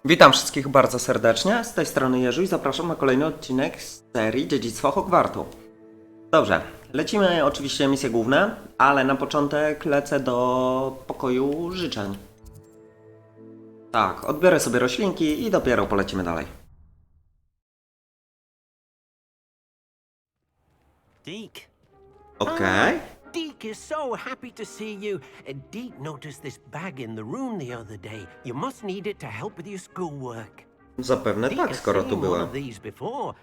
Witam wszystkich bardzo serdecznie, z tej strony Jerzy i zapraszam na kolejny odcinek z serii Dziedzictwo Hogwartu. Dobrze, lecimy oczywiście misje główne, ale na początek lecę do pokoju życzeń. Tak, odbiorę sobie roślinki i dopiero polecimy dalej. Deke. Okej. Deke is so happy to see you. Deke noticed this bag in the room the other day. You must need it to help with your schoolwork. Zapewne Deke tak, has skoro tu seen one była. of these before.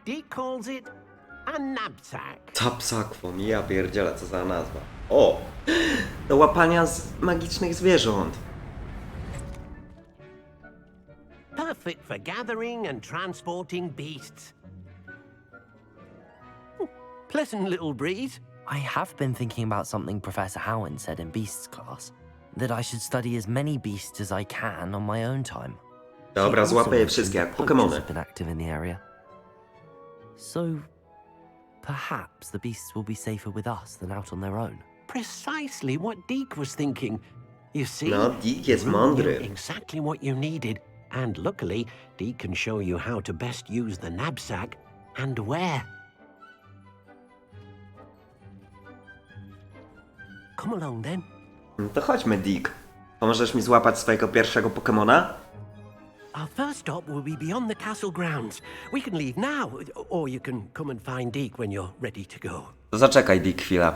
Deke calls it a knapsack. Tapsakwon, ja pierdzielę, co za nazwa. O! Do łapania magicznych zwierząt. Perfect for gathering and transporting beasts. Pleasant little breeze. I have been thinking about something Professor Howard said in Beasts class, that I should study as many beasts as I can on my own time. Dobra, He also złapię je mentioned wszystkie jak poachers Pokemony. have been active in the area. So, perhaps the beasts will be safer with us than out on their own. Precisely what Deke was thinking. You see, No, Deke jest you knew mądry. exactly what you needed, and luckily, Deke can show you how to best use the knapsack and where. Come along then. No to chodźmy, Dick. Pomożesz mi złapać swojego pierwszego Pokemona? Our first stop will be beyond the castle grounds. We can leave now, or you can come and find Deke when you're ready to go. To zaczekaj, Dick, chwilę.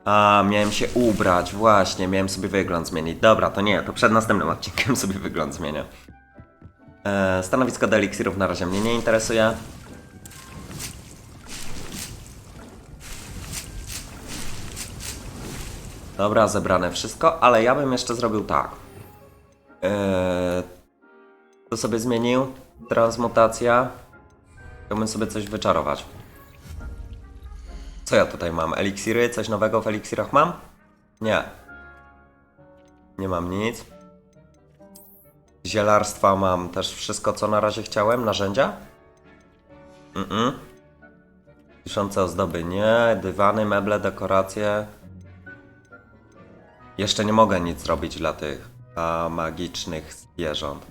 A, miałem się ubrać, właśnie, miałem sobie wygląd zmienić. Dobra, to nie, to przed następnym odcinkiem sobie wygląd zmienię. Stanowisko do eliksirów na razie mnie nie interesuje. Dobra, zebrane wszystko, ale ja bym jeszcze zrobił tak. To sobie zmienił. Transmutacja. Chciałbym sobie coś wyczarować. Co ja tutaj mam? Eliksiry? Coś nowego w eliksirach mam? Nie. Nie mam nic. Zielarstwa mam też wszystko, co na razie chciałem. Narzędzia? Piszące ozdoby nie. Dywany, meble, dekoracje. Jeszcze nie mogę nic zrobić dla tych magicznych zwierząt.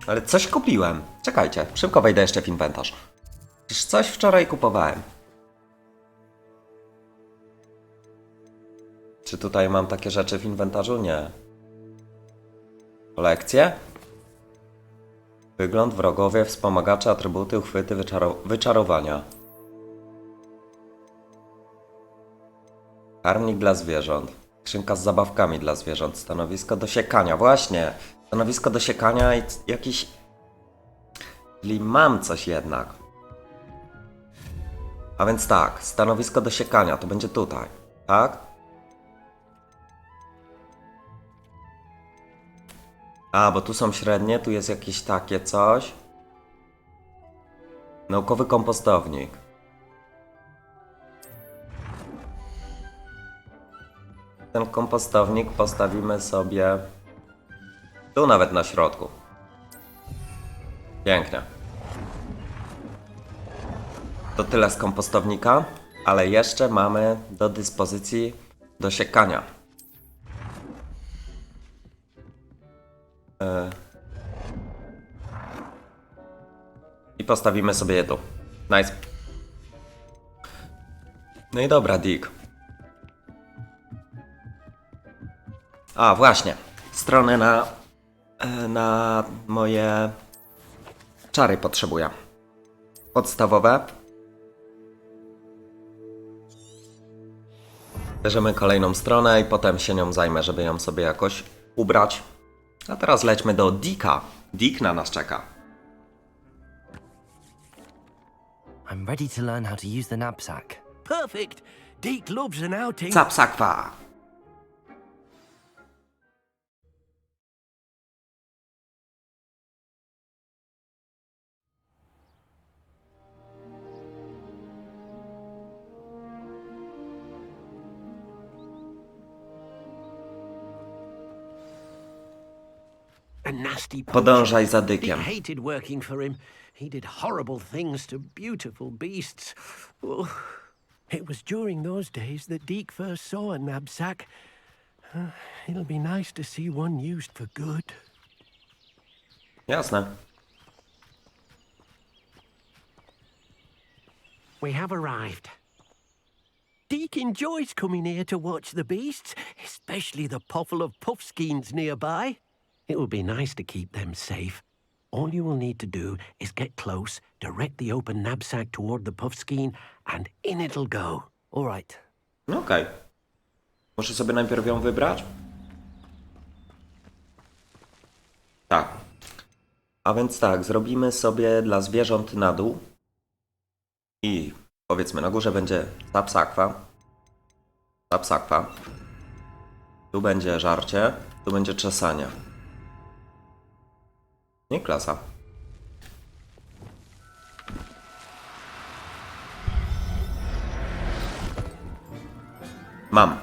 Ale coś kupiłem. Czekajcie, szybko wejdę jeszcze w inwentarz. Przecież coś wczoraj kupowałem. Czy tutaj mam takie rzeczy w inwentarzu? Nie. Kolekcje? Wygląd, wrogowie, wspomagacze, atrybuty, uchwyty, wyczarowania. Karmnik dla zwierząt. Skrzynka z zabawkami dla zwierząt. Stanowisko do siekania. Właśnie. Stanowisko do siekania i jakiś... Czyli mam coś jednak. A więc tak. Stanowisko do siekania. To będzie tutaj. Tak? A, bo tu są średnie. Tu jest jakieś takie coś. Naukowy kompostownik. Ten kompostownik postawimy sobie tu nawet na środku. Pięknie. To tyle z kompostownika, ale jeszcze mamy do dyspozycji do siekania. I postawimy sobie je tu. Nice. No i dobra, Dick. A, właśnie. Strony na moje czary potrzebuję. Podstawowe. Bierzemy kolejną stronę i potem się nią zajmę, żeby ją sobie jakoś ubrać. A teraz lećmy do Dicka. Dick na nas czeka. I'm ready to learn how to use the knapsack. Perfect. Deke loves an outing. Capsakwa. A nasty poacher. Podążaj za Dick Dickiem. hated working for him. He did horrible things to beautiful beasts. Oh, it was during those days that Deke first saw a knapsack It'll be nice to see one used for good. Jasne. We have arrived. Deke enjoys coming here to watch the beasts, especially the potful of puffskeins nearby. It will be nice to keep them safe. All you will need to do is get close, direct the open knapsack toward the puffskein, and in it'll go. All right. No okej. Muszę sobie najpierw ją wybrać? Tak. A więc tak, zrobimy sobie dla zwierząt na dół. I powiedzmy na górze będzie sapsakwa. Sapsakwa. Tu będzie żarcie, tu będzie czesanie. Nie klasa. Mam.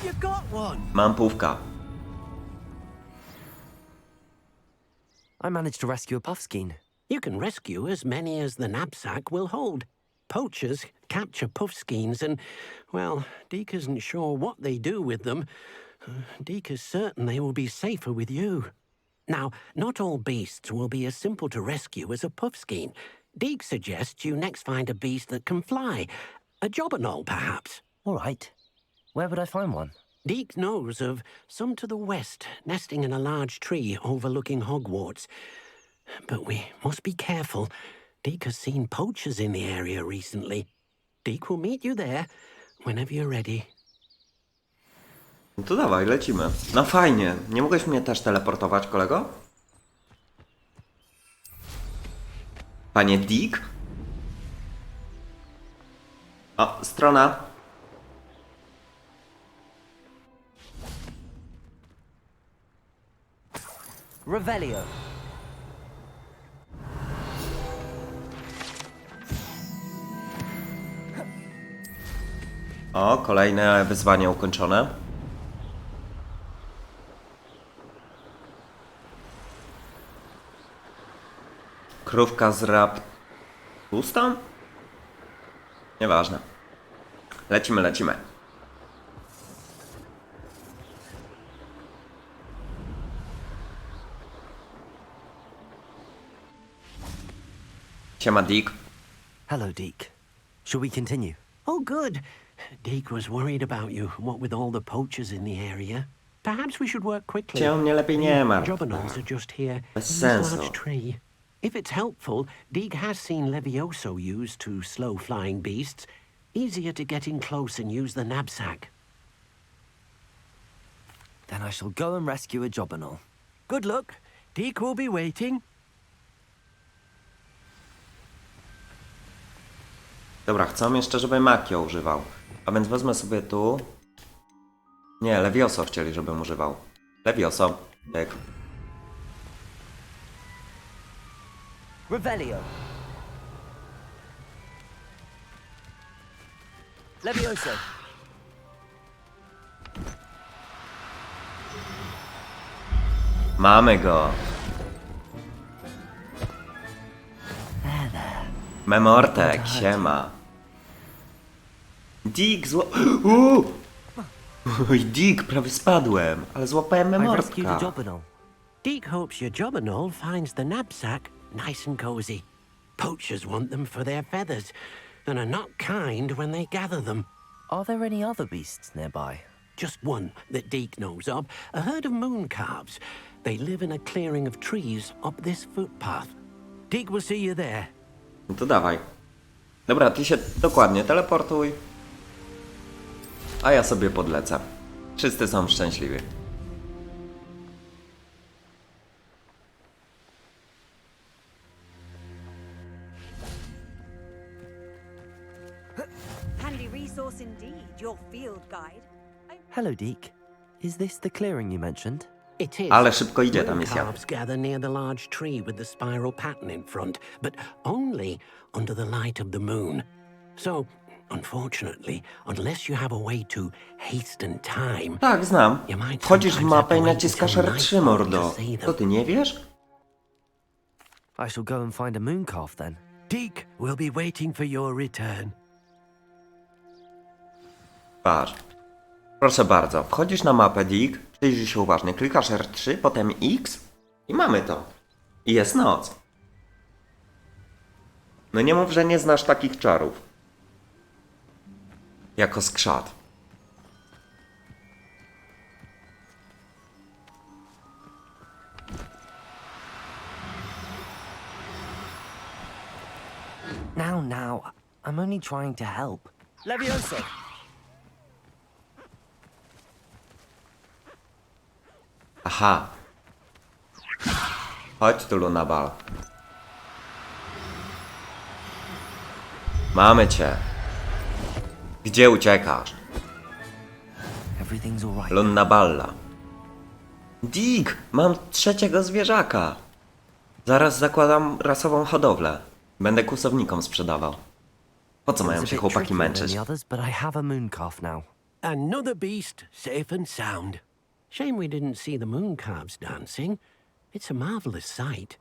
You got one! Mam pówka. I managed to rescue a puffskein. You can rescue as many as the knapsack will hold. Poachers capture puffskeins and, well, Deke isn't sure what they do with them. Deke is certain they will be safer with you. Now, not all beasts will be as simple to rescue as a puffskein. Deke suggests you next find a beast that can fly. A jobberknoll, perhaps. All right. Where would I find one? Deke knows of some to the west, nesting in a large tree overlooking Hogwarts. But we must be careful. Deke has seen poachers in the area recently. Deke will meet you there whenever you're ready. No to dawaj, lecimy. No fajnie. Nie mogłeś mnie też teleportować, kolego? Panie Dick? O, strona. Revelio. O, kolejne wyzwanie ukończone. Krówka z rapustą? Nieważne. Lecimy, lecimy. Siema, Dick. Hello, Deke. Shall we continue? Oh, good. Deke was worried about you, what with all the poachers in the area. Perhaps we should work quickly. Cię mnie lepiej nie ma. Jobberknolls are just here in Bez this sensu. large tree. If it's helpful, Deke has seen Levioso used to slow flying beasts. Easier to get in close and use the knapsack. Then I shall go and rescue a jobberknoll. Good luck. Deke will be waiting. Dobra, chcą jeszcze, żebym Makio używał. A więc wezmę sobie tu... Nie, Levioso chcieli, żebym używał. Levioso. Tak. Revelio. Levioso. Mamy go. Memortek, siema. Dick, Uj, Dick, prawie spadłem, ale złapałem I rescued a memortka. jobberknoll. Deke hopes your jobberknoll finds the knapsack nice and cozy. Poachers want them for their feathers, and are not kind when they gather them. Are there any other beasts nearby? Just one that Deke knows of, a herd of moon calves. They live in a clearing of trees up this footpath. Deke will see you there. No to dawaj. Dobra, ty się dokładnie teleportuj. A ja sobie podlecę. Wszyscy są szczęśliwi. Handy resource indeed, your field guide. Hello, Deke. Is this the clearing you mentioned? It is. Ale szybko idzie ta Moon misja. calves gather near the large tree with the spiral pattern in front, but only under the light of the moon. So, unfortunately, unless you have a way to hasten time, Tak, znam. you might Wchodzisz w sometimes have mapę to i wait naciskasz until R3, nightfall mordo. to see To them. ty nie wiesz? I shall go and find a moon calf then. Deke will be waiting for your return. Patrz. Proszę bardzo, wchodzisz na mapę Dick, przyjrzyj się uważnie, klikasz R3, potem X i mamy to. I jest noc. No nie mów, że nie znasz takich czarów. Jako skrzat. Now, I'm only trying to help. Levioso! Aha. Chodź tu, Lunabal. Mamy cię. Gdzie uciekasz? Everything's alright. Lunaballa. Dick, mam trzeciego zwierzaka. Zaraz zakładam rasową hodowlę. Będę kłusownikom sprzedawał. Po co mają It's a się bit chłopaki trickier than męczyć? the others, but I have a moon calf now. Another beast safe and sound. Shame we didn't see the moon calves dancing. It's a marvelous sight.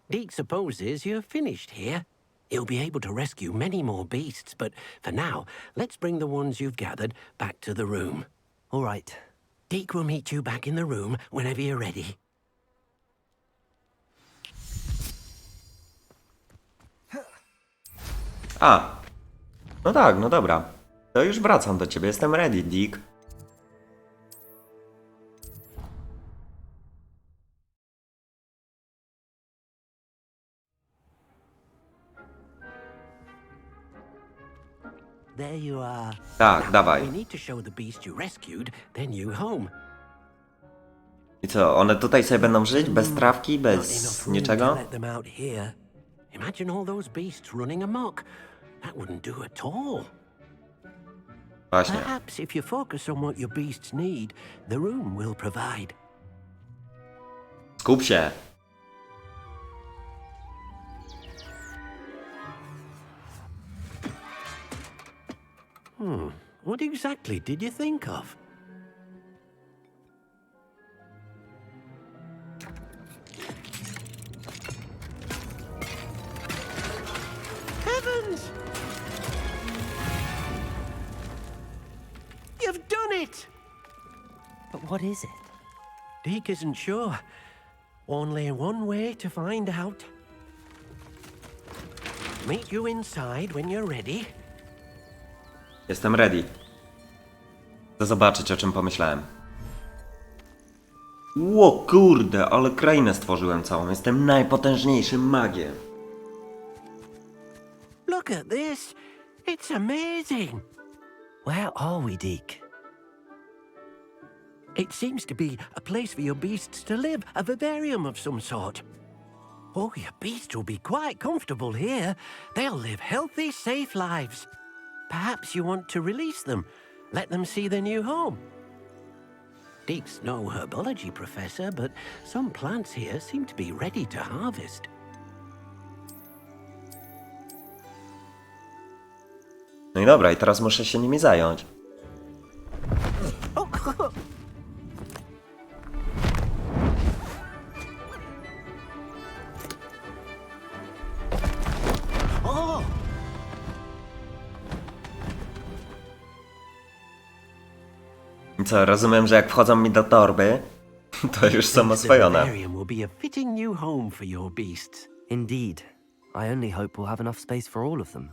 Deke supposes you're finished here. You'll be able to rescue many more beasts, but for now, let's bring the ones you've gathered back to the room. All right. Deke will meet you back in the room whenever you're ready. A. No tak, no dobra. To już wracam do ciebie, jestem ready, Dick. There you are. Tak, Now, dawaj. we need to show the beast you rescued their new home. I co, one tutaj sobie będą żyć? Bez trawki? Not Bez enough room to niczego? let them out here. Imagine all those beasts running amok. That wouldn't do at all. Właśnie. Perhaps if you focus on what your beasts need, the room will provide. Skup się. What exactly did you think of? Heavens! You've done it! But what is it? Deke isn't sure. Only one way to find out. Meet you inside when you're ready. Jestem ready. Chcę zobaczyć, o czym pomyślałem. Ło kurde, ale krainę stworzyłem całą. Jestem najpotężniejszym magiem. Look at this. It's amazing. Where are we, Deke? It seems to be a place for your beasts to live, a vivarium of some sort. Oh, your beasts will be quite comfortable here. They'll live healthy, safe lives. Perhaps you want to release them, let them see their new home. Deke's no herbology professor, but some plants here seem to be ready to harvest. No i dobra, i teraz muszę się nimi zająć. Oh! I co, rozumiem, że jak wchodzą mi do torby, to już są The oswojone. vivarium will be a fitting new home for your beasts. Indeed. I only hope we'll have enough space for all of them.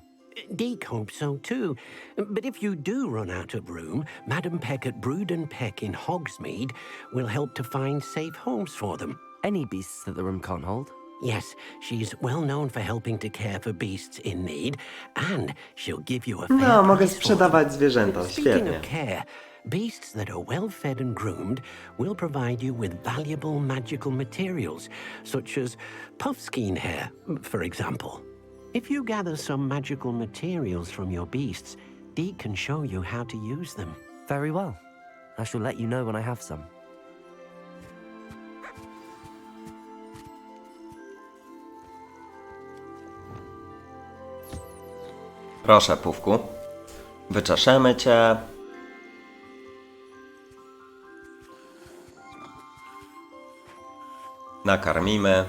Deke hopes so too. But if you do run out of room, Madam Peck at Brood and Peck in Hogsmeade will help to find safe homes for them. Any beasts that the room can't hold? Yes, she's well known for helping to care for beasts in need, and she'll give you a No, fair mogę price for sprzedawać them. zwierzęta, Speaking świetnie. of care, beasts that are well fed and groomed will provide you with valuable magical materials, such as puffskein hair, for example. If you gather some magical materials from your beasts, Deke can show you how to use them. Very well. I shall let you know when I have some. Proszę, Pówku. Wyczeszemy cię. Nakarmimy.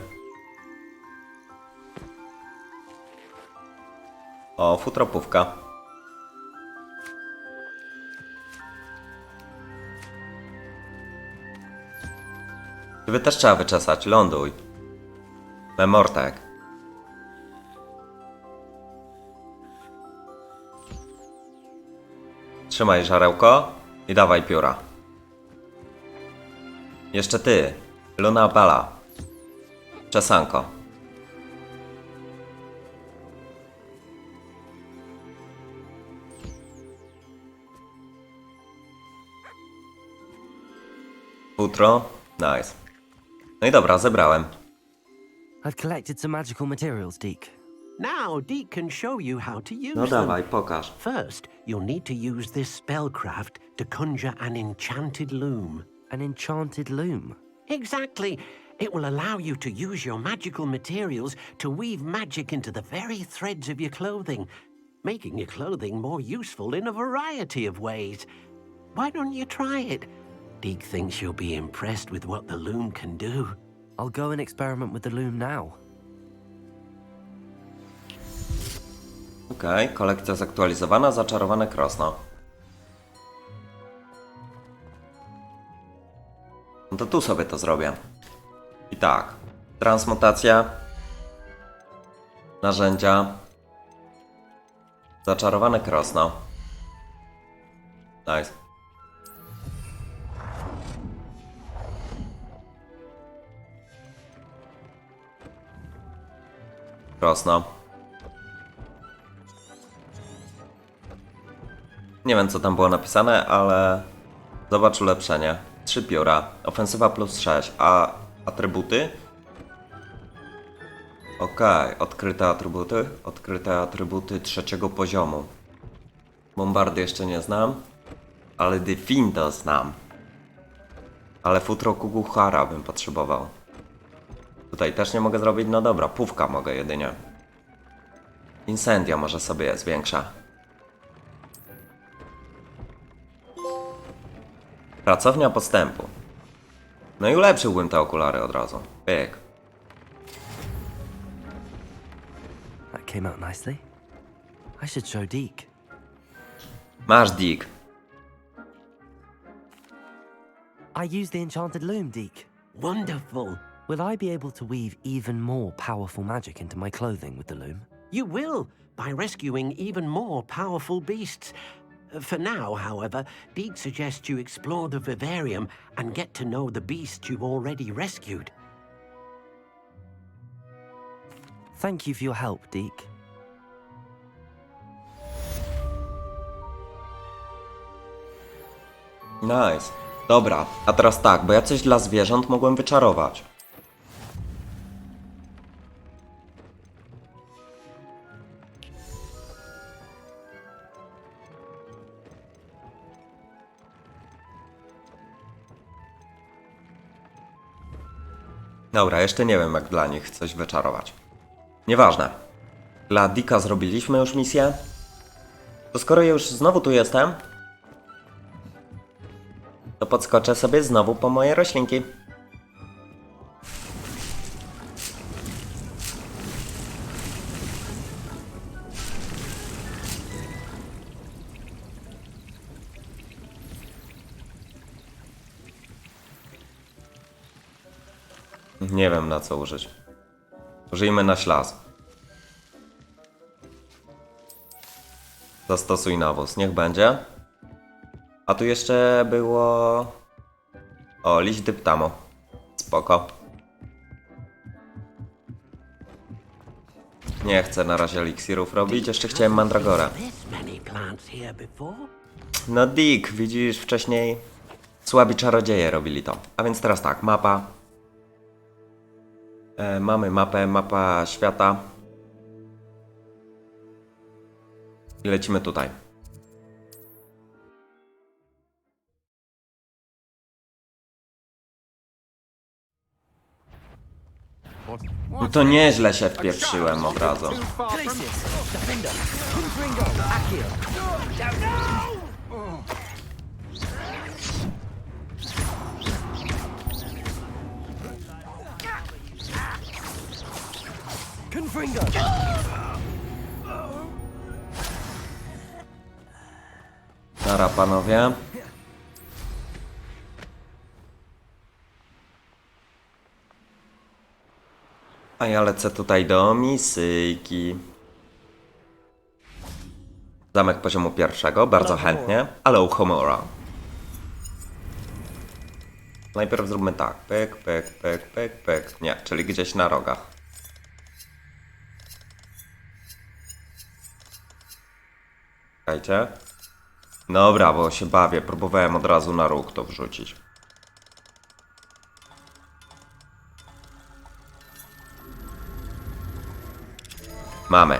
O, futropówka. Ciebie też trzeba wyczesać, ląduj. Memortek. Trzymaj żarełko i dawaj pióra. Jeszcze ty, Luna Bala. Czesanko. Futro. Nice. No i dobra, zebrałem. I've collected some magical materials, Deke. Now, Deke can show you how to use No them. dawaj, pokaż. First, you'll need to use this spellcraft to conjure an enchanted loom. An enchanted loom. Exactly. It will allow you to use your magical materials to weave magic into the very threads of your clothing, making your clothing more useful in a variety of ways. Why don't you try it? Deke thinks you'll be impressed with what the loom can do. I'll go and experiment with the loom now. Okej, kolekcja zaktualizowana, zaczarowane krosno. No to tu sobie to zrobię. I tak. Transmutacja. Narzędzia. Zaczarowane krosno. Nice. Krosno. Nie wiem co tam było napisane, ale zobacz ulepszenie. 3 pióra, ofensywa plus 6, a atrybuty? Okej, odkryte atrybuty 3. poziomu. Bombardy jeszcze nie znam, ale Definto znam. Ale futro Kuguhara bym potrzebował. Tutaj też nie mogę zrobić, no dobra, pówka mogę jedynie. Incendio może sobie zwiększa. Pracownia postępu. No i ulepszyłbym te okulary od razu. Pyk. That came out nicely. I should show Deke. Masz Dick. I used the enchanted loom, Deke. Wonderful. Will I be able to weave even more powerful magic into my clothing with the loom? You will, by rescuing even more powerful beasts. For now, however, Deke suggests you explore the vivarium and get to know the beasts you've already rescued. Thank you for your help, Deke. Nice. Dobra, a teraz tak, bo ja coś dla zwierząt mogłem wyczarować. Dobra, jeszcze nie wiem jak dla nich coś wyczarować. Nieważne. Dla Dicka zrobiliśmy już misję. To skoro ja już znowu tu jestem, to podskoczę sobie znowu po moje roślinki. Nie wiem na co użyć. Użyjmy na ślas. Zastosuj nawóz, niech będzie. A tu jeszcze było... O, liść dyptamo. Spoko. Nie chcę na razie eliksirów robić, jeszcze chciałem mandragora. No Dick, widzisz, wcześniej słabi czarodzieje robili to. A więc teraz tak, mapa. Mamy mapę, mapa świata. I lecimy tutaj. No to nieźle się wpieprzyłem od razu. Nara panowie. A ja lecę tutaj do misyjki. Zamek poziomu pierwszego, bardzo chętnie, ale u Homora. Najpierw zróbmy tak, pyk, pyk, pyk, pyk, pyk. Nie, czyli gdzieś na rogach. Czekajcie. Dobra, bo się bawię, próbowałem od razu na róg to wrzucić. Mamy.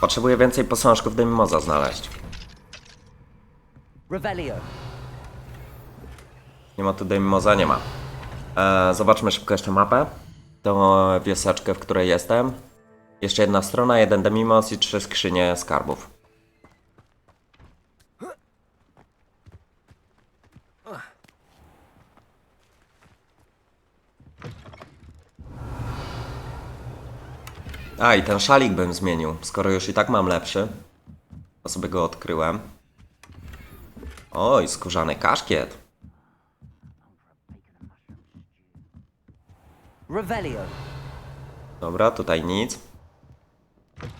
Potrzebuję więcej posążków, daj mi moza znaleźć. Revelio. Nie ma tu daj mi moza? Nie ma. Zobaczmy szybko jeszcze mapę. Tą wioseczkę, w której jestem. Jeszcze jedna strona, jeden demimos i 3 skrzynie skarbów. A, i ten szalik bym zmienił, skoro już i tak mam lepszy. To sobie go odkryłem. Oj, skórzany kaszkiet. Revelio. Dobra, tutaj nic.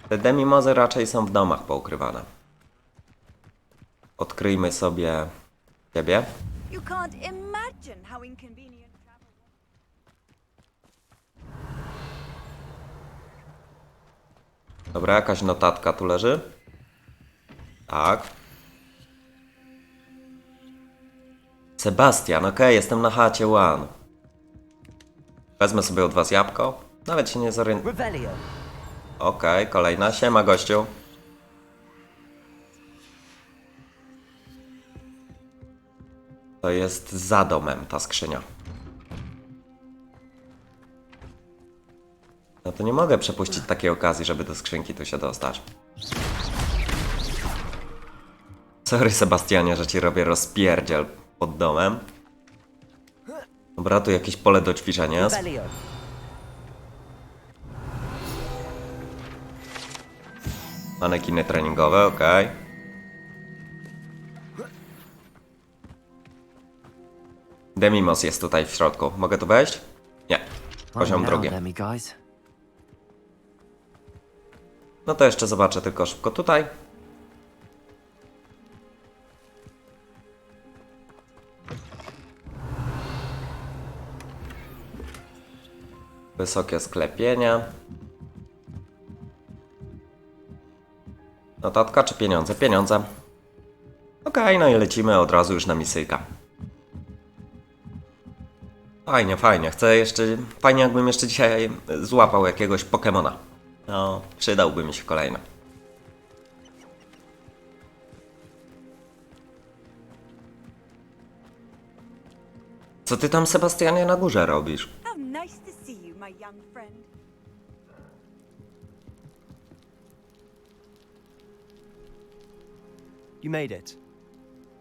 Te demimozy raczej są w domach poukrywane. Odkryjmy sobie ciebie. You can't imagine how inconvenient travel was. Dobra, jakaś notatka tu leży. Tak. Sebastian, okej, jestem na chacie One. Wezmę sobie od was jabłko. Nawet się nie zorientuję. Revelio. Okej, kolejna. Siema, gościu. To jest za domem ta skrzynia. No to nie mogę przepuścić takiej okazji, żeby do skrzynki tu się dostać. Sorry, Sebastianie, że ci robię rozpierdziel pod domem. Dobra, tu jakieś pole do ćwiczenia jest. Revelio. Manekiny treningowe, okej. Demimos jest tutaj w środku. Mogę tu wejść? Nie. Poziom drugi. Let me, guys. No to jeszcze zobaczę tylko szybko tutaj. Wysokie sklepienia. Notatka czy pieniądze? Pieniądze. Okej, no i lecimy od razu już na misyjkę. Fajnie, fajnie. Chcę jeszcze... Fajnie jakbym jeszcze dzisiaj złapał jakiegoś Pokemona. No, przydałby mi się kolejny. Co ty tam, Sebastianie, na górze robisz? How nice to see you, my young friend. You made it.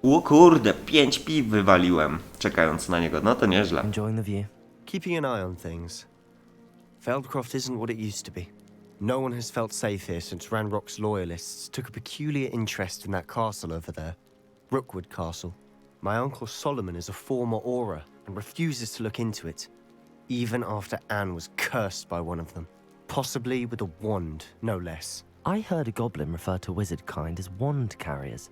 O kurde, 5 piw wywaliłem, czekając na niego. No to nieźle. Enjoying the view. Keeping an eye on things. Feldcroft isn't what it used to be. No one has felt safe here since Ranrock's loyalists took a peculiar interest in that castle over there. Rookwood Castle. My uncle Solomon is a former Auror and refuses to look into it, even after Anne was cursed by one of them. Possibly with a wand, no less. I heard a goblin refer to wizard kind as wand carriers.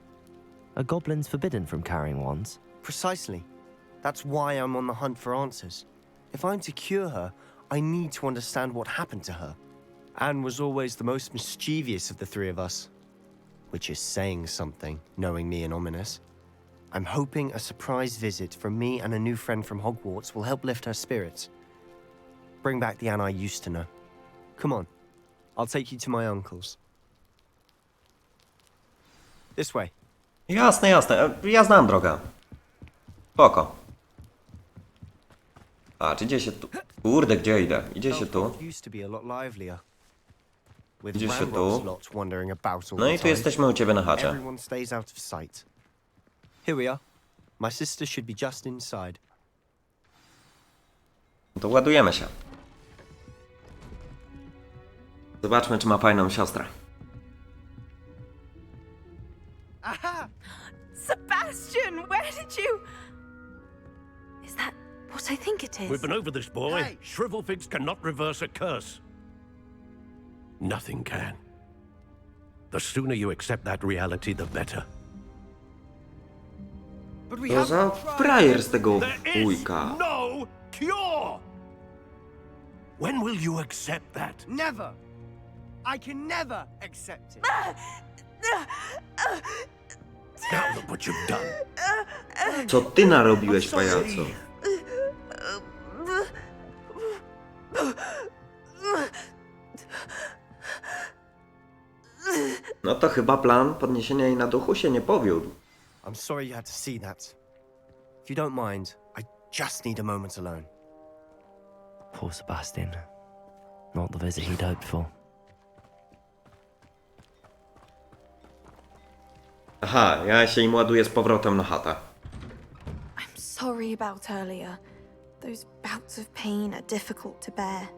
Are goblins forbidden from carrying wands? Precisely. That's why I'm on the hunt for answers. If I'm to cure her, I need to understand what happened to her. Anne was always the most mischievous of the three of us. Which is saying something, knowing me and Ominous. I'm hoping a surprise visit from me and a new friend from Hogwarts will help lift her spirits. Bring back the Anne I used to know. Come on, I'll take you to my uncle's. This way. Jasne, jasne. Ja znam drogę. Spoko. Patrz, idzie się tu. Kurde, gdzie idę? Idzie się tu. Feldcroft used to be a lot livelier. With Idzie się Ranrock's tu. lot wandering about all No the i tu time. jesteśmy u ciebie na chacie. Everyone stays out of sight. Here we are. My sister should be just inside. No to ładujemy się. Zobaczmy, czy ma fajną siostrę. Sebastian, where did you... Is that... What what I think it is. We've been over this, boy. Shrivelfigs cannot reverse a curse. Nothing can. The sooner you accept that reality, the better. But we To za frajer z tego There is wujka. no cure! When will you accept that? Never! I can never accept it. Now look what you've done. Co ty narobiłeś, pajacu? No to chyba plan podniesienia jej na duchu się nie powiódł. I'm sorry you had to see that. If you don't mind, I just need a moment alone. Poor Sebastian. Not the visit he'd hoped for. Aha, ja się im ładuję z powrotem na chatę. I'm sorry about earlier. Those bouts of pain are difficult to bear.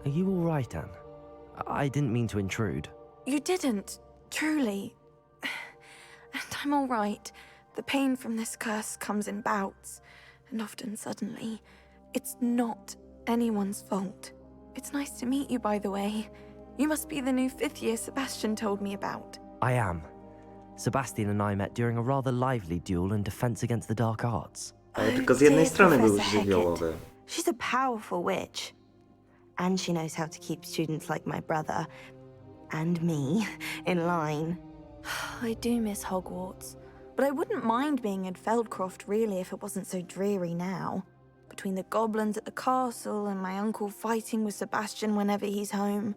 Are you all right, Anne? I didn't mean to intrude. You didn't, truly. And I'm all right. The pain from this curse comes in bouts, and often suddenly. It's not anyone's fault. It's nice to meet you, by the way. You must be the new 5th year Sebastian told me about. I am. Sebastian and I met during a rather lively duel in defense against the dark arts. Ale tylko z jednej dear strony był Professor żywiołowy. She's a powerful witch. And she knows how to keep students like my brother and me in line. I do miss Hogwarts, but I wouldn't mind being in Feldcroft really if it wasn't so dreary now. Between the goblins at the castle and my uncle fighting with Sebastian whenever he's home,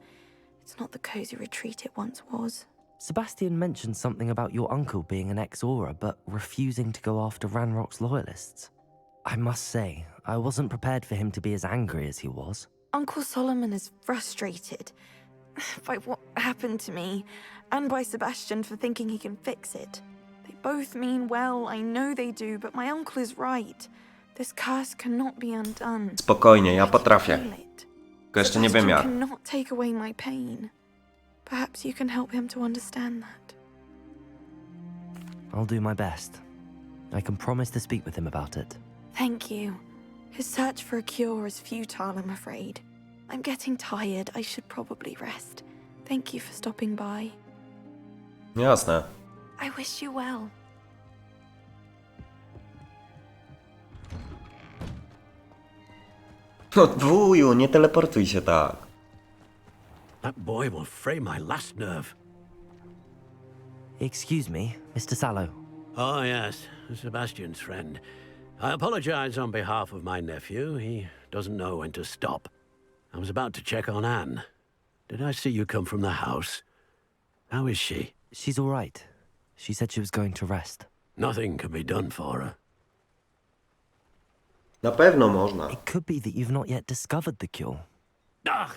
it's not the cozy retreat it once was. Sebastian mentioned something about your uncle being an ex-Auror, but refusing to go after Ranrock's loyalists. I must say, I wasn't prepared for him to be as angry as he was. Uncle Solomon is frustrated by what happened to me, and by Sebastian for thinking he can fix it. They both mean well, I know they do, but my uncle is right. This curse cannot be undone. Spokojnie, ja I can potrafię. feel it. Tylko jeszcze nie wiem jak. Sebastian cannot take away my pain. Perhaps you can help him to understand that. I'll do my best. I can promise to speak with him about it. Thank you. His search for a cure is futile, I'm afraid. I'm getting tired. I should probably rest. Thank you for stopping by. Jasne. I wish you well. No wuju, nie teleportuj się tak. That boy will fray my last nerve. Excuse me, Mr. Sallow. Oh, yes, Sebastian's friend. I apologize on behalf of my nephew. He doesn't know when to stop. I was about to check on Anne. Did I see you come from the house? How is she? She's all right. She said she was going to rest. Nothing can be done for her. Na pewno można. It could be that you've not yet discovered the cure. Ah,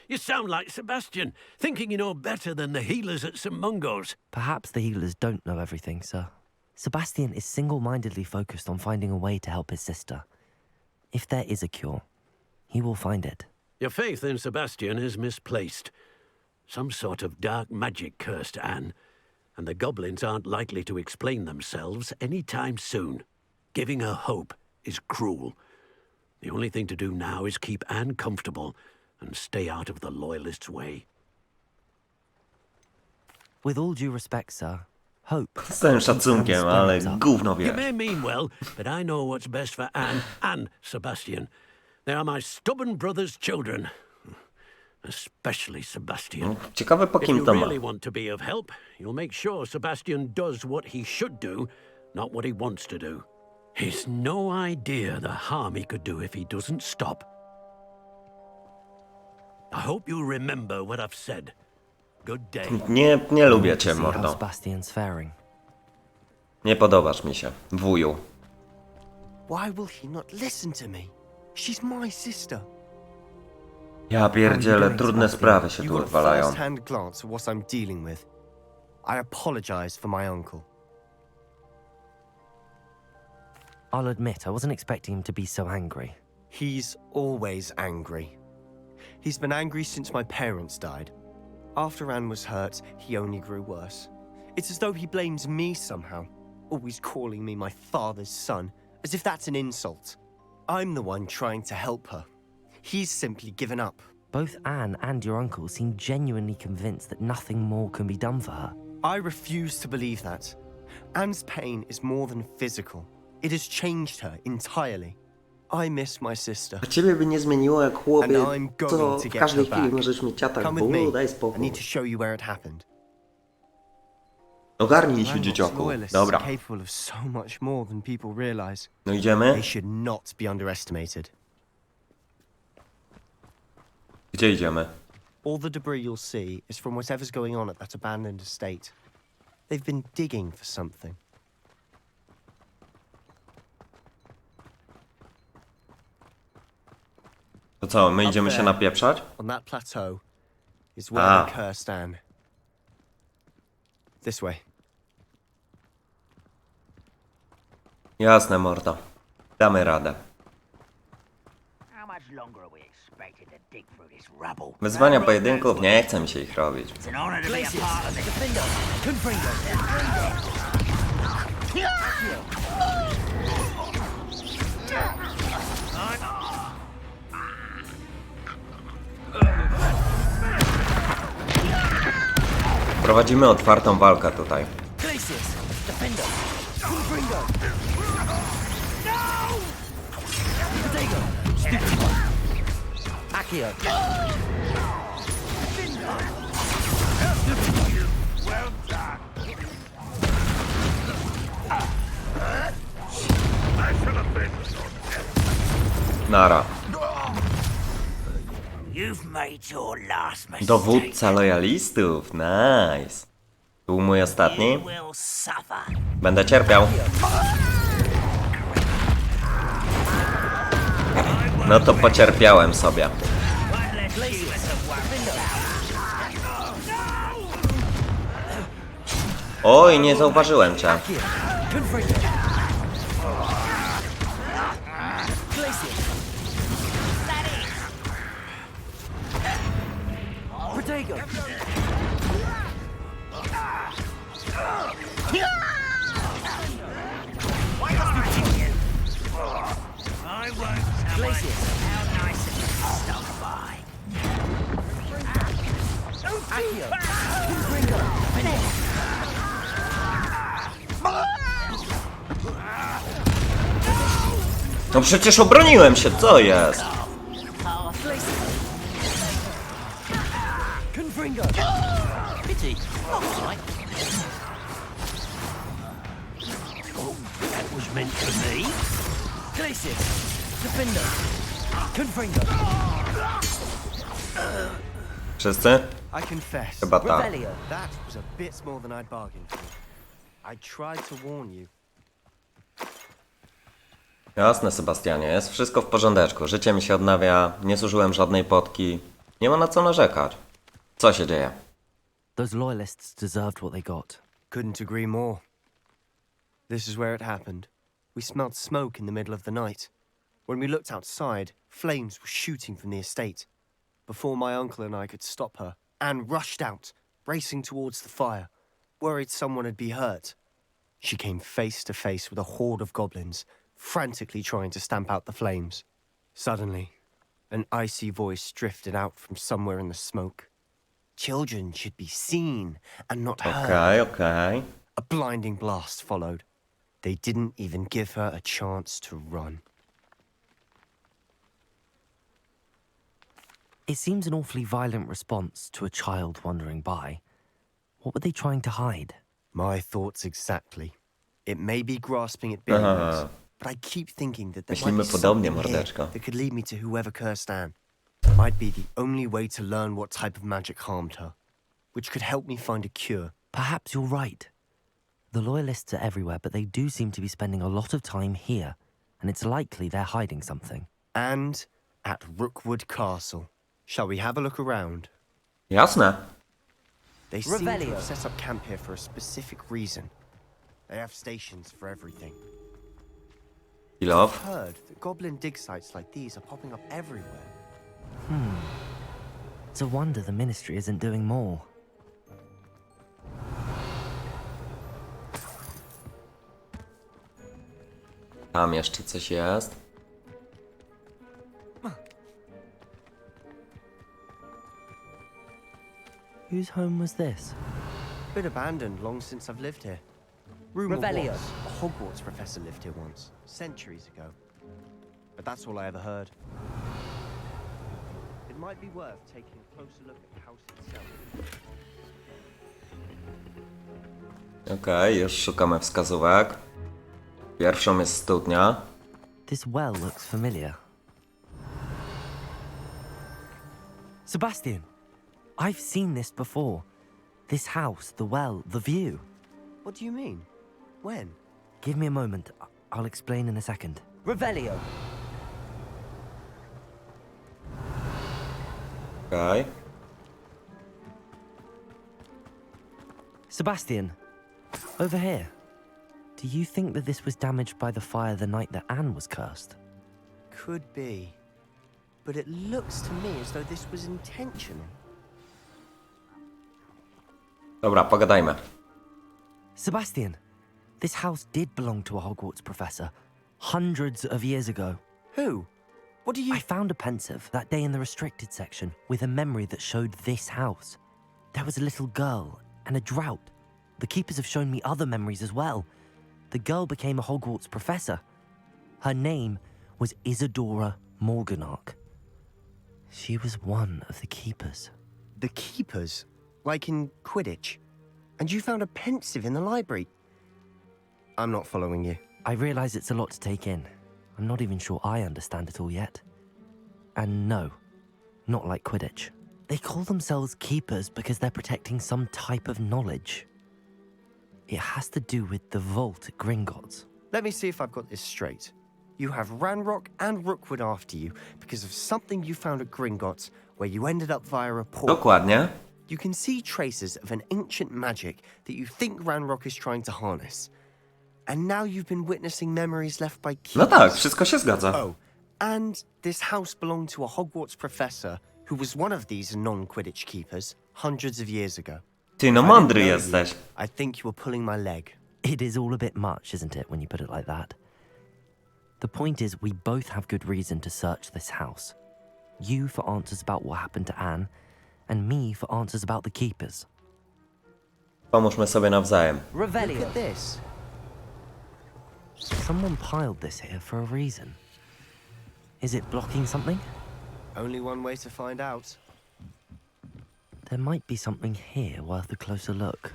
you sound like Sebastian, thinking you know better than the healers at St. Mungo's. Perhaps the healers don't know everything, sir. Sebastian is single-mindedly focused on finding a way to help his sister. If there is a cure, he will find it. Your faith in Sebastian is misplaced. Some sort of dark magic cursed Anne, and the goblins aren't likely to explain themselves any time soon. Giving her hope is cruel. The only thing to do now is keep Anne comfortable and stay out of the Loyalists' way. With all due respect, sir, hope. Z całym szacunkiem, ale gówno You wie. may mean well, but I know what's best for Anne and Sebastian. They are my stubborn brother's children. Especially Sebastian. Ciekawe po If kim you to ma. really want to be of help, you'll make sure Sebastian does what he should do, not what he wants to do. He's no idea the harm he could do if he doesn't stop. I hope you'll remember what I've said. Good day. Nie lubię cię, See how mordo. Sebastian's faring. Nie podobasz mi się, wuju. Why will he not listen to me? She's my sister. Ja pierdzielę, trudne sprawy się You tu got a odwalają. first-hand glance at what I'm dealing with. I apologize for my uncle. I'll admit, I wasn't expecting him to be so angry. He's always angry. He's been angry since my parents died. After Anne was hurt, he only grew worse. It's as though he blames me somehow, always calling me my father's son, As if that's an insult. I'm the one trying to help her. He's simply given up. Both Anne and your uncle seem genuinely convinced that nothing more can be done for her. I refuse to believe that. Anne's pain is more than physical. It has changed her entirely. I miss my sister. A ciebie by nie zmieniło, jak And chłopie, I'm co going to w get każdej her chwili back. możesz mieć atak Come with bólu, me. daj I spokój. need to show you where it happened. Ogarnij się, Ranrock's dzieciaku. loyalists Dobra. are capable of so much more than people realize. No idziemy? They should not be underestimated. Gdzie idziemy? All the debris you'll see is from whatever's going on at that abandoned estate. They've been digging for something. To co, my idziemy się napieprzać? On that plateau is where Ah. they cursed Anne. This way. Jasne, mordo. Damy radę. How much longer are we expected to dig through this rubble? Wyzwania pojedynków, nie chce mi się ich robić. It's an honor to be a part of this. Prowadzimy otwartą walkę tutaj. Nara. You've made your last mistake. Dowódca lojalistów, nice. Był mój ostatni. You will suffer. Będę cierpiał. No to pocierpiałem sobie. Oj, nie zauważyłem cię. I won't tell you how nice it is to stop by. No przecież obroniłem się, co jest? That was meant for me. Wszyscy? I confess. Chyba tak. That was a bit more than I'd bargained for. I tried to warn you. Jasne, Sebastianie, jest wszystko w porządeczku. Życie mi się odnawia, nie zużyłem żadnej potki. Nie ma na co narzekać. Co się dzieje? Those loyalists deserved what they got. Couldn't agree more. This is where it happened. We smelled smoke in the middle of the night. When we looked outside, flames were shooting from the estate. Before my uncle and I could stop her, Anne rushed out, racing towards the fire, worried someone had been hurt. She came face to face with a horde of goblins, frantically trying to stamp out the flames. Suddenly, an icy voice drifted out from somewhere in the smoke. Children should be seen and not heard. Okej. A blinding blast followed. They didn't even give her a chance to run. It seems an awfully violent response to a child wandering by. What were they trying to hide? My thoughts exactly. It may be grasping at billions, but I keep thinking that there might Myślimy be podobnie, something here mordeczko. that could lead me to whoever cursed Anne. Might be the only way to learn what type of magic harmed her, which could help me find a cure. Perhaps you're right. The loyalists are everywhere, but they do seem to be spending a lot of time here, and it's likely they're hiding something. And at Rookwood Castle. Shall we have a look around? Jasne. They seem to have set up camp here for a specific reason. They have stations for everything. Kilof. I've heard that goblin dig sites like these are popping up everywhere. It's a wonder the ministry isn't doing more. Tam jeszcze coś jest. Whose home was this? Been abandoned long since I've lived here. Rumor Revelio. was a Hogwarts professor lived here once, centuries ago. But that's all I ever heard. It might be worth taking a closer look at the house itself. Okej, już szukamy wskazówek. Pierwszą jest studnia. This well looks familiar. Sebastian, I've seen this before. This house, the well, the view. What do you mean? When? Give me a moment. I'll explain in a second. Revelio. Okej. Sebastian, over here. Do you think that this was damaged by the fire the night that Anne was cursed? Could be. But it looks to me as though this was intentional. Dobra, pogadajmy. Sebastian, this house did belong to a Hogwarts professor hundreds of years ago. Who? What do you... I found a pensive that day in the restricted section with a memory that showed this house. There was a little girl and a drought. The keepers have shown me other memories as well. The girl became a Hogwarts professor. Her name was Isadora Morganach. She was one of the keepers. The keepers? Like in Quidditch? And you found a pensive in the library? I'm not following you. I realize it's a lot to take in. I'm not even sure I understand it all yet. And no, not like Quidditch. They call themselves keepers because they're protecting some type of knowledge. It has to do with the vault at Gringotts. Let me see if I've got this straight. You have Ranrock and Rookwood after you because of something you found at Gringotts where you ended up via a portal. Dokładnie. You can see traces of an ancient magic that you think Ranrock is trying to harness. And now you've been witnessing memories left by keepers. No tak, wszystko się zgadza. Oh, and this house belonged to a Hogwarts professor who was one of these non-Quidditch keepers hundreds of years ago. Ty, no If I didn't mądry know jesteś. you, I think you were pulling my leg. It is all a bit much, isn't it, when you put it like that? The point is, we both have good reason to search this house. You for answers about what happened to Anne, and me for answers about the keepers. Pomóżmy sobie nawzajem. Look at this. Someone piled this here for a reason. Is it blocking something? Only one way to find out. There might be something here worth a closer look.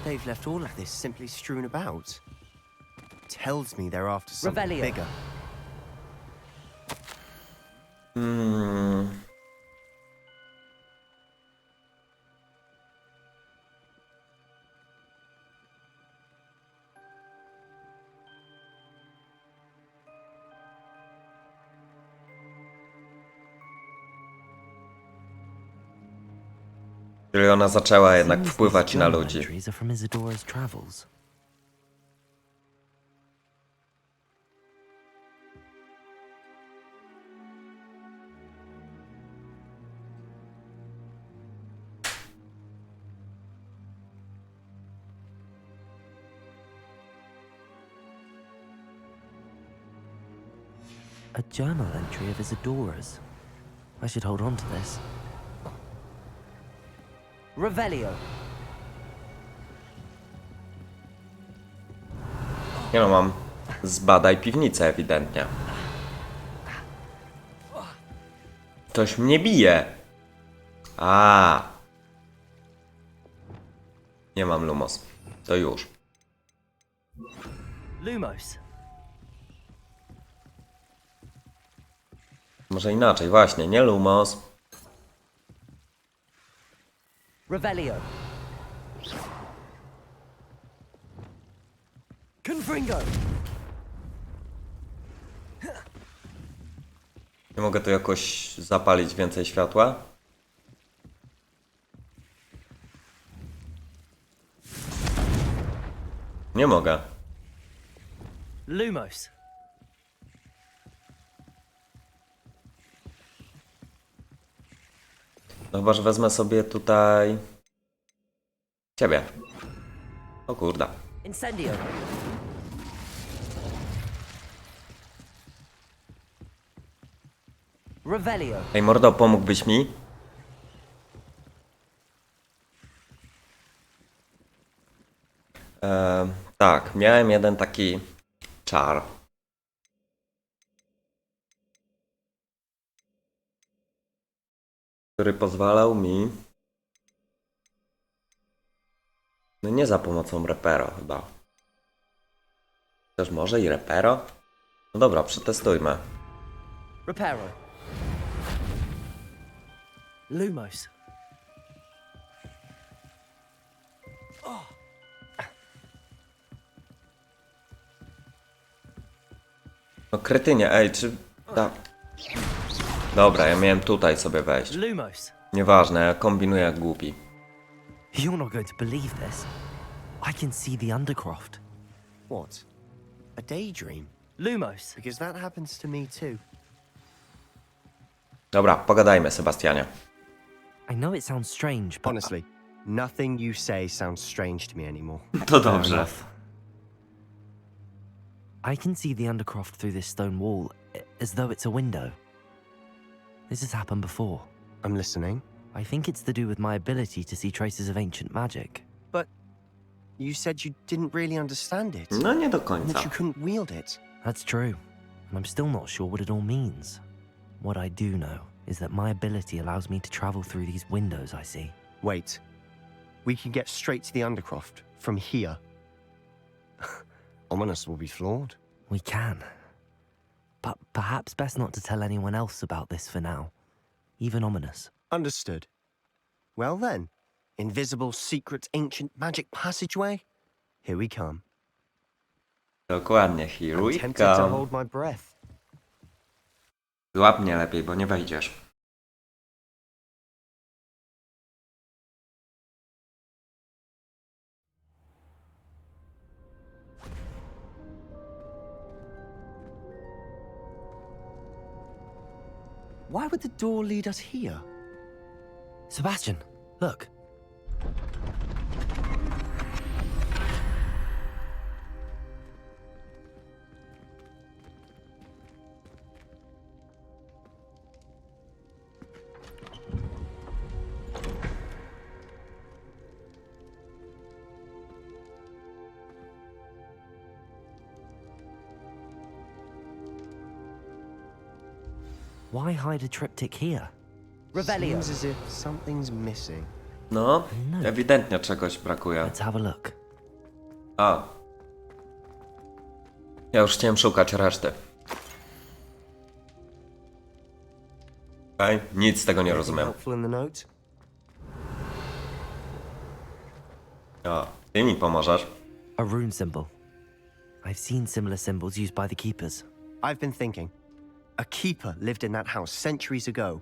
They've left all of this simply strewn about. Tells me they're after something Revelio. bigger. Czyli ona zaczęła jednak Seems wpływać these na journal ludzi. entries are from Isadora's travels. A journal entry of Isadora's. I should hold on to this. Revelio. Nie no, mam zbadaj piwnicę ewidentnie. Ktoś mnie bije. A. Nie mam Lumos. To już. Lumos. Może inaczej, właśnie, nie Lumos. Revelio. Confringo. Nie mogę tu jakoś zapalić więcej światła? Nie mogę. Lumos. No chyba, że wezmę sobie tutaj... Ciebie. O kurde. Incendio. Revelio. Ej, mordo, pomógłbyś mi? Tak, miałem jeden taki czar. Który pozwalał mi... No nie za pomocą repero chyba. Też może i repero? No dobra, przetestujmy. Reparo. Lumos. No kretynie, ej, czy... Dobra, ja miałem tutaj sobie wejść. Lumos. Nieważne, ja kombinuję jak głupi. You're not going to believe this. I can see the Undercroft. What? A daydream? Lumos. Because that happens to me too. Dobra, pogadajmy, Sebastianie. I know it sounds strange, but Honestly, nothing you say sounds strange to me anymore. To dobrze. I can see the Undercroft through this stone wall, as though it's a window. This has happened before. I'm listening. I think it's to do with my ability to see traces of ancient magic. But you said you didn't really understand it. No nie do And końca. that you couldn't wield it. That's true, and I'm still not sure what it all means. What I do know is that my ability allows me to travel through these windows I see. Wait. We can get straight to the Undercroft from here. Ominous will be flawed. We can. But perhaps best not to tell anyone else about this for now. Even Ominous. Understood. Well then, invisible, secret, ancient magic passageway? Here we come. Dokładnie, here I'm we tempted to come. hold my breath. Złap mnie lepiej, bo nie wejdziesz. Why would the door lead us here? Sebastian, look. Why hide a triptych here? Revelio. Seems as if something's missing. No, ewidentnie czegoś brakuje. Let's have a look. A. Ja już chciałem szukać reszty. Okej, nic z tego nie Anything rozumiem. helpful in the note? O, ty mi pomożesz. A rune symbol. I've seen similar symbols used by the keepers. I've been thinking. A keeper lived in that house centuries ago,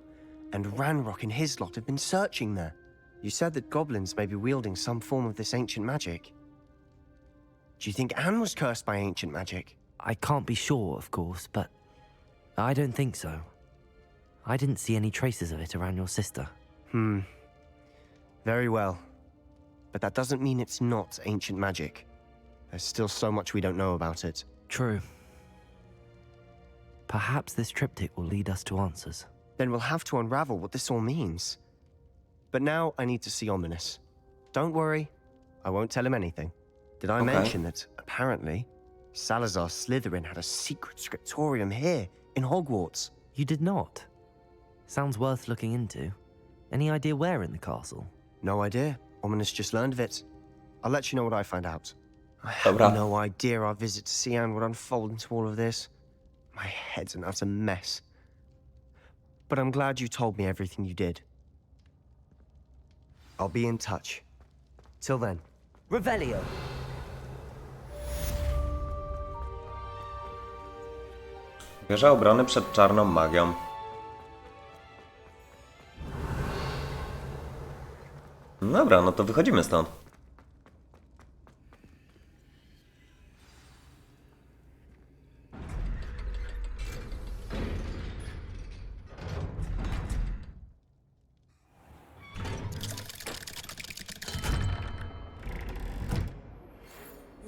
and Ranrock and his lot have been searching there. You said that goblins may be wielding some form of this ancient magic. Do you think Anne was cursed by ancient magic? I can't be sure, of course, but I don't think so. I didn't see any traces of it around your sister. Very well. But that doesn't mean it's not ancient magic. There's still so much we don't know about it. True. Perhaps this triptych will lead us to answers. Then we'll have to unravel what this all means. But now I need to see Ominous. Don't worry, I won't tell him anything. Did I mention that, apparently, Salazar Slytherin had a secret scriptorium here, in Hogwarts? You did not? Sounds worth looking into. Any idea where in the castle? No idea. Ominous just learned of it. I'll let you know what I find out. I Dobra. had no idea our visit to see Anne would unfold into all of this. My head's an utter mess. But I'm glad you told me everything you did. I'll be in touch. Till then. Revelio. Wieża obrony przed czarną magią. Dobra, no to wychodzimy stąd.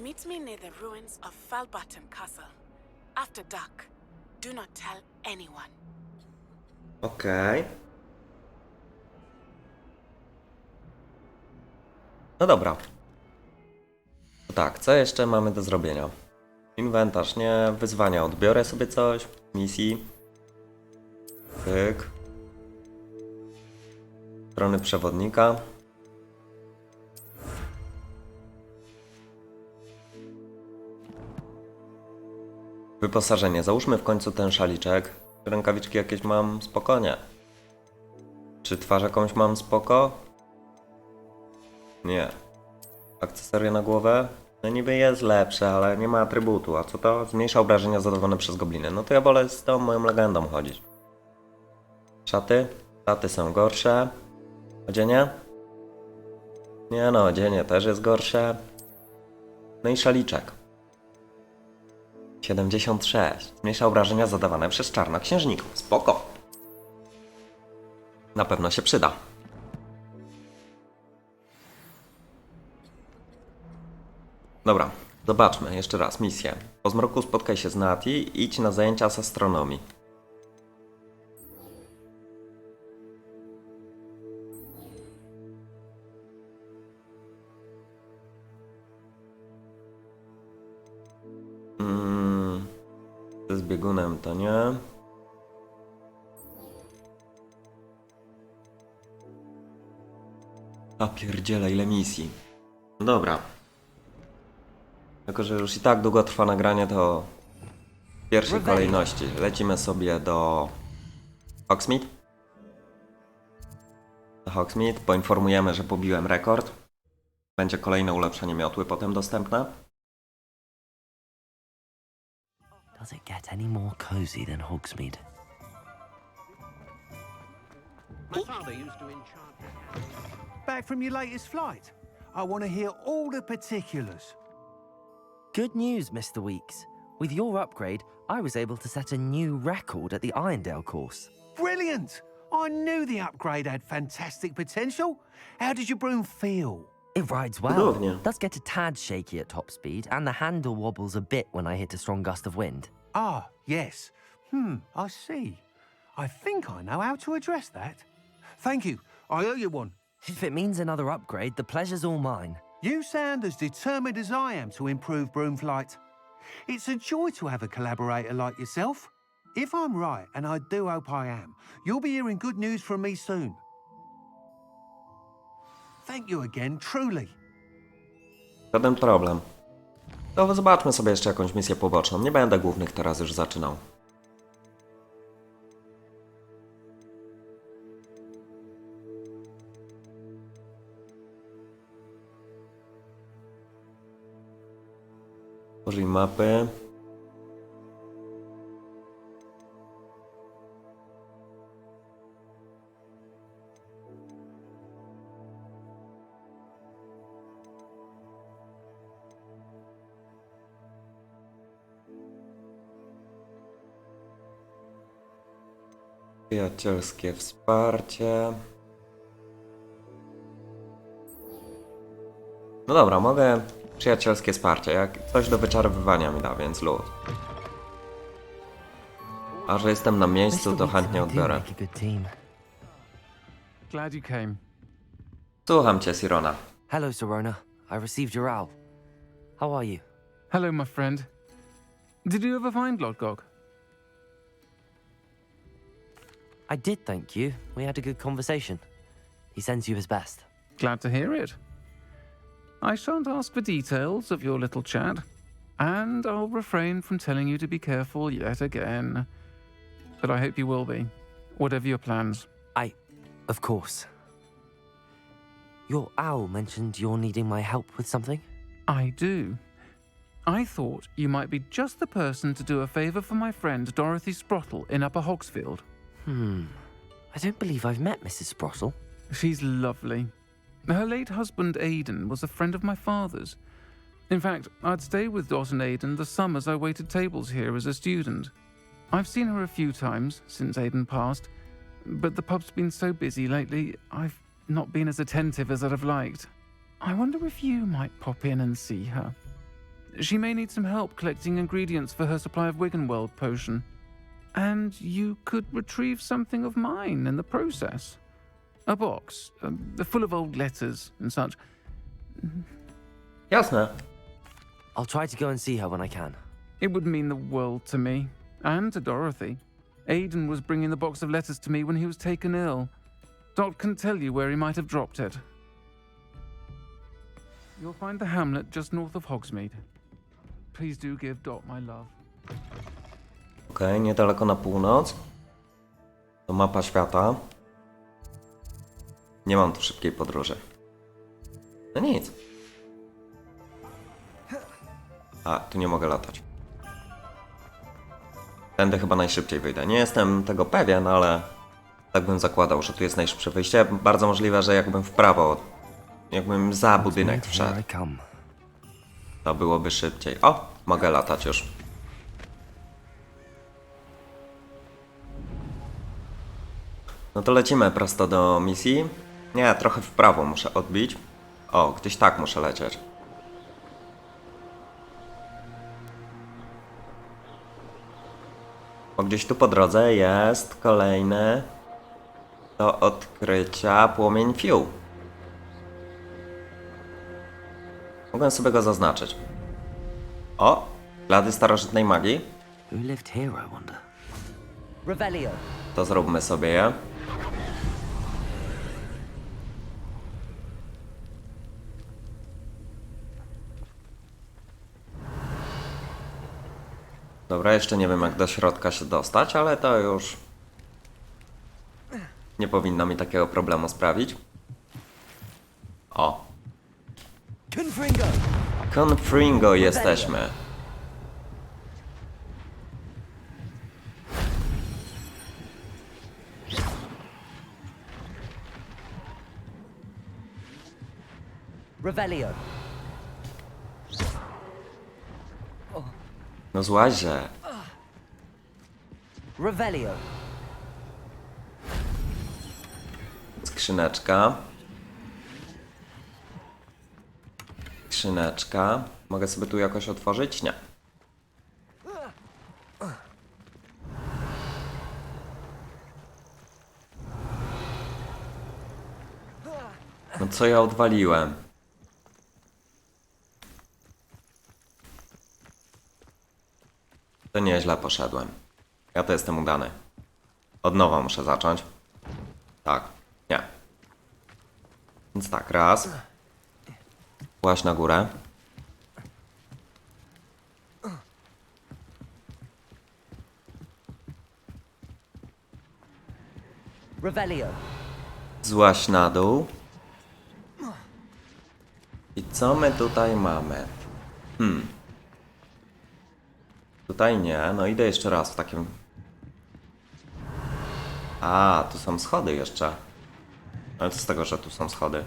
Meet me near the ruins of Falbottom Castle. After dark. Do not tell anyone. Okej. No dobra. To tak, co jeszcze mamy do zrobienia? Inwentarz, nie? Wyzwania. Odbiorę sobie coś. Misji. Pyk. Strony przewodnika. Wyposażenie. Załóżmy w końcu ten szaliczek. Rękawiczki jakieś mam? Spokojnie. Czy twarz jakąś mam? Spoko? Nie. Akcesoria na głowę? No niby jest lepsze, ale nie ma atrybutu. A co to? Zmniejsza obrażenia zadawane przez gobliny. No to ja wolę z tą moją legendą chodzić. Szaty? Szaty są gorsze. Odzienie? Nie no, odzienie też jest gorsze. No i szaliczek. 76. Zmniejsza obrażenia zadawane przez czarnoksiężników. Spoko. Na pewno się przyda. Dobra, zobaczmy jeszcze raz misję. Po zmroku spotkaj się z Nati i idź na zajęcia z astronomii. Z biegunem to nie. A pierdziele, ile misji. Dobra. Jako że już i tak długo trwa nagranie, to w pierwszej kolejności lecimy sobie do Hogsmeade. Do Hogsmeade. Poinformujemy, że pobiłem rekord. Będzie kolejne ulepszenie miotły potem dostępne. Does it get any more cozy than Hogsmeade? My father used to enchant. Back from your latest flight. I want to hear all the particulars. Good news, Mr. Weeks. With your upgrade, I was able to set a new record at the Irondale course. Brilliant! I knew the upgrade had fantastic potential. How did your broom feel? It rides well. Cudownie. Does get a tad shaky at top speed, and the handle wobbles a bit when I hit a strong gust of wind. Ah, yes. I see. I think I know how to address that. Thank you. I owe you one. If it means another upgrade, the pleasure's all mine. You sound as determined as I am to improve broom flight. It's a joy to have a collaborator like yourself. If I'm right, and I do hope I am, you'll be hearing good news from me soon. Thank you again, truly. Żaden problem. To zobaczmy sobie jeszcze jakąś misję poboczną. Nie będę głównych teraz już zaczynał. Użyj mapy. Przyjacielskie wsparcie. No dobra, mogę przyjacielskie wsparcie. Jak coś do wyczarowywania mi da, więc luz. A że jestem na miejscu, to chętnie odbiorę. Glad you came. Słucham cię, Sirona. Hello, Sirona. I received your owl. How are you? Hello, my friend. Did you ever find Lodgok? I did, thank you. We had a good conversation. He sends you his best. Glad to hear it. I shan't ask for details of your little chat, and I'll refrain from telling you to be careful yet again. But I hope you will be, whatever your plans. Of course. Your owl mentioned you're needing my help with something? I do. I thought you might be just the person to do a favour for my friend Dorothy Sprottle in Upper Hogsfield. I don't believe I've met Mrs. Sprottle. She's lovely. Her late husband Aidan was a friend of my father's. In fact, I'd stay with Dot and Aidan the summers I waited tables here as a student. I've seen her a few times since Aidan passed, but the pub's been so busy lately, I've not been as attentive as I'd have liked. I wonder if you might pop in and see her. She may need some help collecting ingredients for her supply of Wiggenweld potion. And you could retrieve something of mine in the process. A box, full of old letters and such. Jasne. I'll try to go and see her when I can. It would mean the world to me, and to Dorothy. Aiden was bringing the box of letters to me when he was taken ill. Dot can tell you where he might have dropped it. You'll find the hamlet just north of Hogsmeade. Please do give Dot my love. Okej, niedaleko na północ. To mapa świata. Nie mam tu szybkiej podróży. No nic. A, tu nie mogę latać. Tędy chyba najszybciej wyjdę. Nie jestem tego pewien, ale tak bym zakładał, że tu jest najszybsze wyjście. Bardzo możliwe, że jakbym w prawo, jakbym za budynek wszedł, to byłoby szybciej. O, mogę latać już. No to lecimy prosto do misji. Nie, trochę w prawo muszę odbić. O, gdzieś tak muszę lecieć. Bo gdzieś tu po drodze jest kolejny do odkrycia płomień Fiu. Mogę sobie go zaznaczyć. O, ślady starożytnej magii. Who lived here, I wonder? Revelio. To zróbmy sobie je. Dobra, jeszcze nie wiem jak do środka się dostać, ale to już nie powinno mi takiego problemu sprawić. O. Confringo jesteśmy. Revelio. No złazie. Revelio. Skrzyneczka. Skrzyneczka. Mogę sobie tu jakoś otworzyć? Nie. No co ja odwaliłem? To nieźle poszedłem. Ja to jestem udany. Od nowa muszę zacząć. Tak. Nie. Więc tak, raz. Właź na górę. Revelio. Złaź na dół. I co my tutaj mamy? Tutaj nie, no idę jeszcze raz w takim... A, tu są schody jeszcze. Ale co z tego, że tu są schody?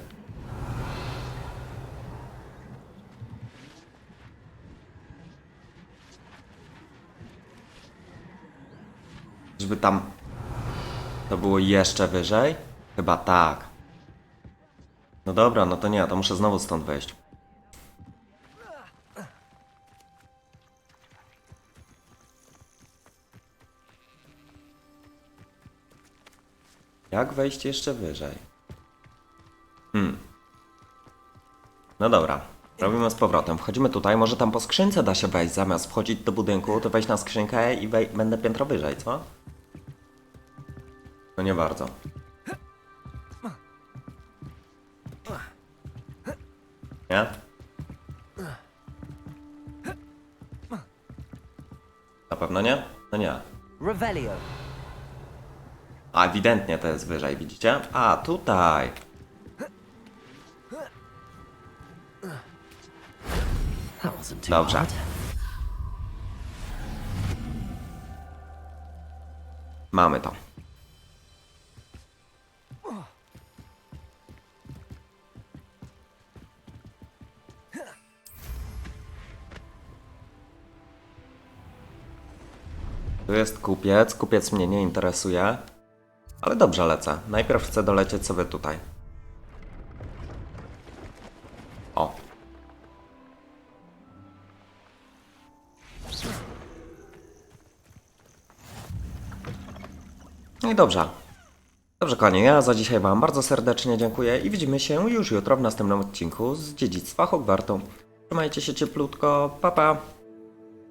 Żeby tam... To było jeszcze wyżej? Chyba tak. No dobra, no to nie, to muszę znowu stąd wejść. Jak wejść jeszcze wyżej? No dobra, robimy z powrotem. Wchodzimy tutaj, może tam po skrzynce da się wejść. Zamiast wchodzić do budynku, to wejść na skrzynkę i będę piętro wyżej, co? No nie bardzo. Nie? Na pewno nie? No nie. Revelio. A ewidentnie to jest wyżej, widzicie? A, tutaj. Dobrze. Mamy to. Tu jest kupiec. Kupiec mnie nie interesuje. Ale dobrze lecę. Najpierw chcę dolecieć sobie tutaj. O. No i dobrze. Dobrze, kochani, ja za dzisiaj Wam bardzo serdecznie dziękuję i widzimy się już jutro w następnym odcinku z Dziedzictwa Hogwartu. Trzymajcie się cieplutko, pa pa!